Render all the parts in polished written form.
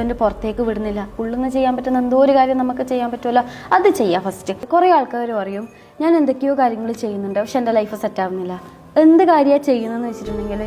Husband പുറത്തേക്ക് വിടുന്നില്ല, ഉള്ളിന്ന് ചെയ്യാൻ പറ്റുന്ന എന്തോ ഒരു കാര്യം നമുക്ക് ചെയ്യാൻ പറ്റുമല്ലോ, അത് ചെയ്യാം ഫസ്റ്റ്. കുറേ ആൾക്കാർ പറയും ഞാൻ എന്തൊക്കെയോ കാര്യങ്ങൾ ചെയ്യുന്നുണ്ട് പക്ഷെ എൻ്റെ ലൈഫ് സെറ്റ് ആവുന്നില്ല. എന്ത് കാര്യമാണ് ചെയ്യുന്നതെന്ന് വെച്ചിട്ടുണ്ടെങ്കിൽ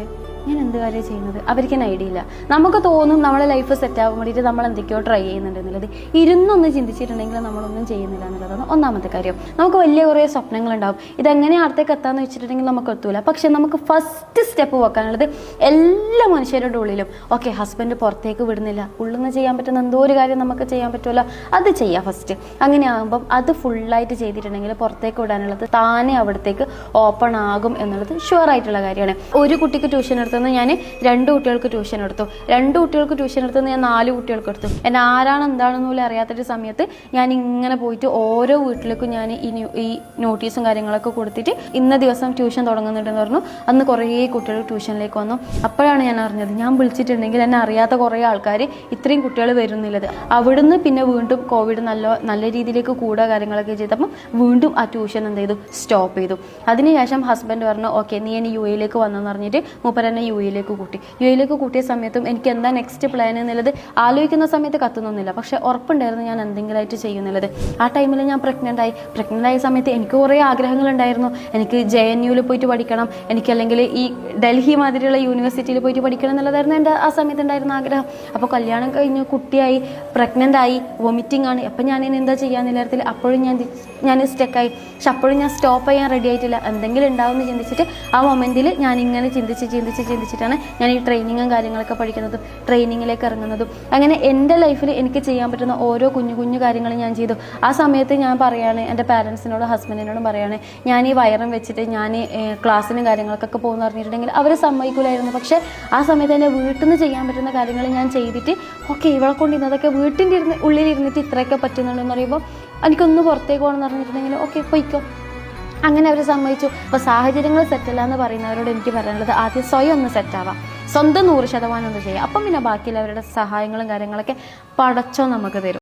ഞാൻ എന്ത് കാര്യമാണ് ചെയ്യുന്നത് അവർക്ക് തന്നെ ഐഡിയ ഇല്ല. നമുക്ക് തോന്നും നമ്മളെ ലൈഫ് സെറ്റ് ആവാൻ വേണ്ടിയിട്ട് നമ്മൾ എന്തൊക്കെയോ ട്രൈ ചെയ്യുന്നുണ്ട് എന്നുള്ളത്. ഇരുന്നൊന്ന് ചിന്തിച്ചിട്ടുണ്ടെങ്കിൽ നമ്മളൊന്നും ചെയ്യുന്നില്ല എന്നുള്ളതാണ് ഒന്നാമത്തെ കാര്യം. നമുക്ക് വലിയ കുറേ സ്വപ്നങ്ങളുണ്ടാവും, ഇതെങ്ങനെ അടുത്തേക്ക് എത്താമെന്ന് വെച്ചിട്ടുണ്ടെങ്കിൽ നമുക്ക് എത്തൂല. പക്ഷെ നമുക്ക് ഫസ്റ്റ് സ്റ്റെപ്പ് വെക്കാനുള്ളത് എല്ലാ മനുഷ്യരുടെ ഉള്ളിലും ഓക്കെ ഹസ്ബൻഡ് പുറത്തേക്ക് വിടുന്നില്ല, ഉള്ളിന്ന് ചെയ്യാൻ പറ്റുന്ന എന്തോ ഒരു കാര്യം നമുക്ക് ചെയ്യാൻ പറ്റുമല്ലോ, അത് ചെയ്യാം ഫസ്റ്റ്. അങ്ങനെ ആകുമ്പം അത് ഫുള്ളായിട്ട് ചെയ്തിട്ടുണ്ടെങ്കിൽ പുറത്തേക്ക് വിടാനുള്ളത് താനെ അവിടത്തേക്ക് ഓപ്പൺ ആകും എന്നുള്ളത് ഷുവർ ആയിട്ടുള്ള കാര്യമാണ്. ഒരു കുട്ടിക്ക് ട്യൂഷൻ എടുത്തുനിന്ന് ഞാൻ 2 കുട്ടികൾക്ക് ട്യൂഷൻ എടുത്തു, 2 കുട്ടികൾക്ക് ട്യൂഷൻ എടുത്തുനിന്ന് ഞാൻ 4 കുട്ടികൾക്ക് എടുത്തു. എന്നെ ആരാണ് എന്താണെന്ന് പോലും അറിയാത്തൊരു സമയത്ത് ഞാൻ ഇങ്ങനെ പോയിട്ട് ഓരോ വീട്ടിലേക്കും ഞാൻ ഈ നോട്ടീസും കാര്യങ്ങളൊക്കെ കൊടുത്തിട്ട് ഇന്ന ദിവസം ട്യൂഷൻ തുടങ്ങുന്നുണ്ടെന്ന് പറഞ്ഞു. അന്ന് കുറേ കുട്ടികൾ ട്യൂഷനിലേക്ക് വന്നു. അപ്പോഴാണ് ഞാൻ അറിഞ്ഞത് ഞാൻ വിളിച്ചിട്ടുണ്ടെങ്കിൽ എന്നെ അറിയാത്ത കുറേ ആൾക്കാർ ഇത്രയും കുട്ടികൾ വരുന്നില്ലത്. അവിടുന്ന് പിന്നെ വീണ്ടും കോവിഡ് നല്ല രീതിയിലേക്ക് കൂടുക കാര്യങ്ങളൊക്കെ ചെയ്തപ്പം വീണ്ടും ആ ട്യൂഷൻ എന്ത് ചെയ്തു, സ്റ്റോപ്പ് ചെയ്തു. അതിനുശേഷം ഹസ്ബൻഡ് പറഞ്ഞു ഓക്കെ നീ ഇനി UAE വന്നെന്ന് പറഞ്ഞിട്ട് മൂപ്പർ എന്നെ UAE കൂട്ടി. UAE കൂട്ടിയ സമയത്തും എനിക്ക് എന്താ നെക്സ്റ്റ് പ്ലാൻ എന്നുള്ളത് ആലോചിക്കുന്ന സമയത്ത് കത്തുന്നൊന്നുമില്ല, പക്ഷെ ഉറപ്പുണ്ടായിരുന്നു ഞാൻ എന്തെങ്കിലുമായിട്ട് ചെയ്യുന്നുള്ളത്. ആ ടൈമിൽ ഞാൻ പ്രഗ്നൻ്റ് ആയ സമയത്ത് എനിക്ക് കുറേ ആഗ്രഹങ്ങളുണ്ടായിരുന്നു. എനിക്ക് JNU പോയിട്ട് പഠിക്കണം, എനിക്കല്ലെങ്കിൽ ഈ ഡൽഹി മാതിരിയുള്ള യൂണിവേഴ്സിറ്റിയിൽ പോയിട്ട് പഠിക്കണം എന്നുള്ളതായിരുന്നു എൻ്റെ ആ സമയത്ത് ഉണ്ടായിരുന്ന ആഗ്രഹം. അപ്പോൾ കല്യാണം കഴിഞ്ഞ് കുട്ടിയായി, പ്രഗ്നൻ്റ് ആയി, വൊമിറ്റിംഗ് ആണ്. അപ്പം ഞാൻ ഇനി എന്താ ചെയ്യാന്നുള്ള തരത്തിൽ അപ്പോഴും ഞാൻ സ്റ്റക്കായി. പക്ഷെ അപ്പോഴും ഞാൻ സ്റ്റോപ്പ് ചെയ്യാൻ റെഡി ആയിട്ടില്ല. എന്തെങ്കിലും ഉണ്ടാവുമെന്ന് ചിന്തിച്ചിട്ട് ആ മൊമെൻറ്റിൽ ഞാൻ ഇങ്ങനെ ചിന്തിച്ചിട്ടാണ് ഞാൻ ഈ ട്രെയിനിങ്ങും കാര്യങ്ങളൊക്കെ പഠിക്കുന്നതും ട്രെയിനിങ്ങിലേക്ക് ഇറങ്ങുന്നതും. അങ്ങനെ എൻ്റെ ലൈഫിൽ എനിക്ക് ചെയ്യാൻ പറ്റുന്ന ഓരോ കുഞ്ഞു കാര്യങ്ങളും ഞാൻ ചെയ്തു. ആ സമയത്ത് ഞാൻ പറയുകയാണ് എൻ്റെ പാരൻസിനോടും ഹസ്ബൻഡിനോടും പറയുകയാണ് ഞാൻ ഈ വയറും വെച്ചിട്ട് ഞാൻ ക്ലാസ്സിനും കാര്യങ്ങൾക്കൊക്കെ പോകുന്നു പറഞ്ഞിട്ടുണ്ടെങ്കിൽ അവർ സമ്മതിക്കില്ലായിരുന്നു. പക്ഷേ ആ സമയത്ത് എൻ്റെ വീട്ടിൽ നിന്ന് ചെയ്യാൻ പറ്റുന്ന കാര്യങ്ങൾ ഞാൻ ചെയ്തിട്ട് ഓക്കെ ഇവളെ കൊണ്ട് ഇന്നതൊക്കെ വീട്ടിൻ്റെ ഉള്ളിലിരുന്നിട്ട് ഇത്രയൊക്കെ പറ്റുന്നുണ്ടെന്ന് പറയുമ്പോൾ എനിക്കൊന്ന് പുറത്തേക്ക് പോകണമെന്ന് പറഞ്ഞിട്ടുണ്ടെങ്കിൽ ഓക്കെ പോയിക്കോ, അങ്ങനെ അവർ സമ്മതിച്ചു. അപ്പോൾ സാഹചര്യങ്ങൾ സെറ്റല്ല എന്ന് പറയുന്നവരോട് എനിക്ക് പറയാനുള്ളത് ആദ്യം സ്വയം ഒന്ന് സെറ്റാവാം, സ്വന്തം 100% ഒന്ന് ചെയ്യാം. അപ്പം പിന്നെ ബാക്കിയുള്ളവരുടെ സഹായങ്ങളും കാര്യങ്ങളൊക്കെ പടച്ചോ നമുക്ക് തരും.